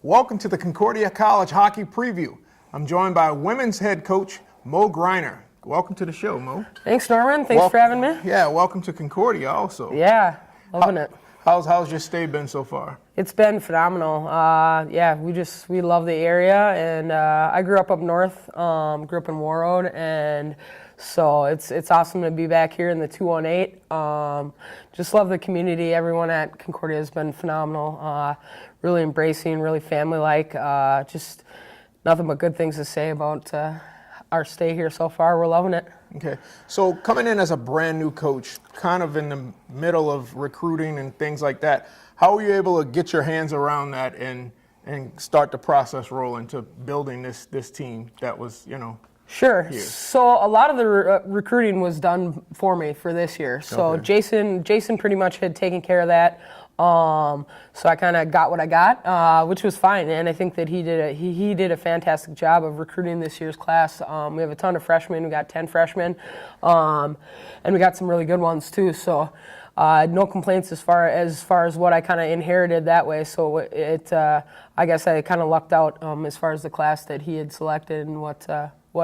Welcome to the Concordia College Hockey Preview. I'm joined by women's head coach Mo Greiner. Welcome to the show, Mo. Thanks, Norman. Thanks for having me. Yeah, welcome to Concordia also. Yeah, loving it. How's your stay been so far? It's been phenomenal. We love the area, and I grew up north, grew up in Warroad, and so it's awesome to be back here in the 218. Just love the community. Everyone at Concordia has been phenomenal. Really embracing, really family-like. Just nothing but good things to say about our stay here so far. We're loving it. Okay, so coming in as a brand new coach, kind of in the middle of recruiting and things like that, how were you able to get your hands around that and start the process rolling to building this team that was, Sure. here? So a lot of the recruiting was done for me for this year. So Okay. Jason pretty much had taken care of that. So I kind of got what I got, which was fine, and I think that he did a fantastic job of recruiting this year's class. We have a ton of freshmen. We got 10 freshmen, and we got some really good ones too. So no complaints as far as what I kind of inherited that way. So I guess I kind of lucked out as far as the class that he had selected and what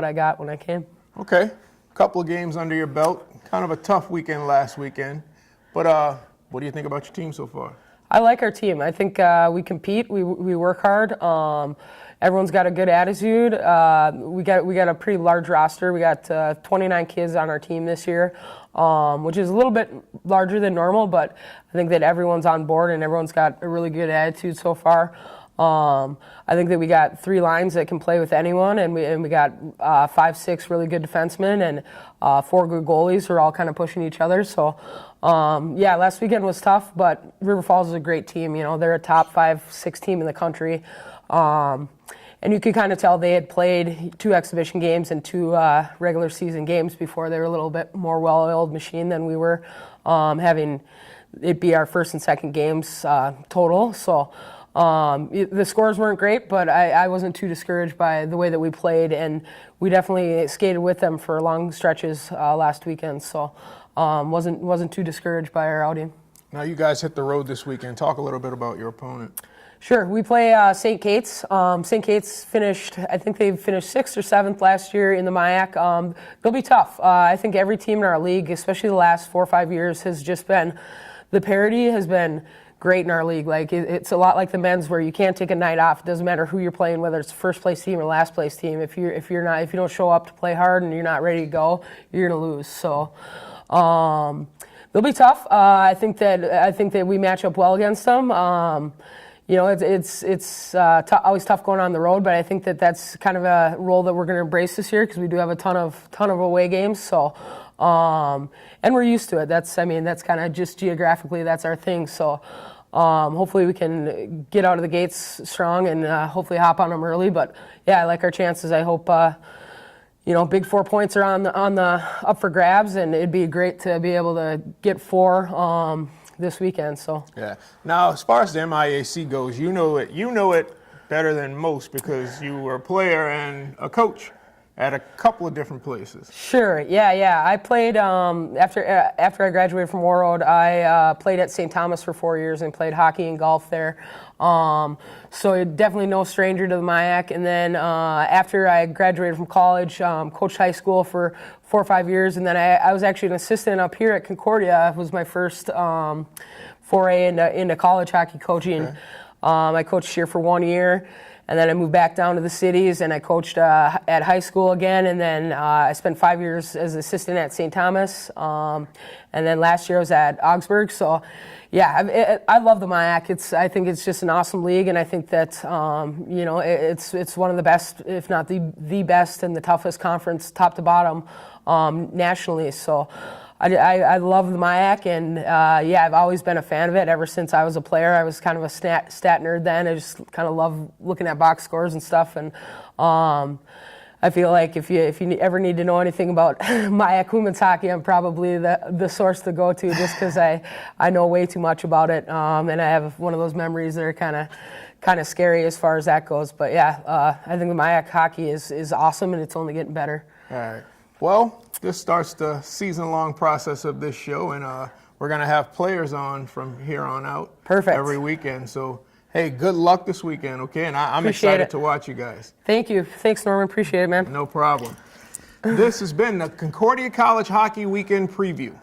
I got when I came. Okay, couple of games under your belt. Kind of a tough weekend last weekend, but what do you think about your team so far? I like our team. I think we compete. We work hard. Everyone's got a good attitude. We got a pretty large roster. We got 29 kids on our team this year, which is a little bit larger than normal. But I think that everyone's on board and everyone's got a really good attitude so far. I think that we got 3 lines that can play with anyone, and we got 5-6 really good defensemen and 4 good goalies who are all kind of pushing each other. So, last weekend was tough, but River Falls is a great team. They're a top 5-6 team in the country, and you could kind of tell they had played 2 exhibition games and 2 regular season games before. They were a little bit more well-oiled machine than we were, having it be our first and second games total. So. The scores weren't great, but I wasn't too discouraged by the way that we played, and we definitely skated with them for long stretches last weekend. So wasn't too discouraged by our outing. Now you guys hit the road this weekend. Talk a little bit about your opponent. Sure. We play St. Kate's. St. Kate's I think they finished 6th or 7th last year in the MIAC. They'll be tough. I think every team in our league, especially the last 4 or 5 years, has just been, the parity has been great in our league. Like it's a lot like the men's, where you can't take a night off. It doesn't matter who you're playing, whether it's first place team or last place team. If you don't show up to play hard and you're not ready to go, you're gonna lose. So they'll be tough. I think that we match up well against them. It's always tough going on the road, but I think that that's kind of a role that we're going to embrace this year, because we do have a ton of away games. So, and we're used to it. That's kind of just geographically, that's our thing. So, hopefully we can get out of the gates strong and hopefully hop on them early. But yeah, I like our chances. I hope big 4 points are on the up for grabs, and it'd be great to be able to get 4 this weekend. So yeah. Now, as far as the MIAC goes, you know it better than most, because you were a player and a coach at a couple of different places. Sure. Yeah. I played after I graduated from Warroad. I played at St. Thomas for 4 years and played hockey and golf there. So definitely no stranger to the MIAC. And then after I graduated from college, coached high school for 4 or 5 years, and then I was actually an assistant up here at Concordia. It was my first foray into college hockey coaching. Okay. I coached here for 1 year, and then I moved back down to the cities, and I coached at high school again, and then I spent 5 years as assistant at St. Thomas, and then last year I was at Augsburg. So yeah, I love the MIAC. I think it's just an awesome league, and I think that it's one of the best, if not the best, and the toughest conference, top to bottom, nationally. So I love the MIAC, and I've always been a fan of it ever since I was a player. I was kind of a stat nerd then. I just kind of love looking at box scores and stuff, and I feel like if you ever need to know anything about MIAC women's hockey, I'm probably the source to go to, just because I know way too much about it, and I have one of those memories that are kind of scary as far as that goes. But yeah, I think the MIAC hockey is awesome, and it's only getting better. All right. Well, this starts the season-long process of this show, and we're going to have players on from here on out. Perfect. Every weekend. So Hey, good luck this weekend, okay? And I'm Appreciate excited it. to watch you guys. Thank you. Thanks, Norman. Appreciate it, man. No problem. This has been the Concordia College Hockey Weekend Preview.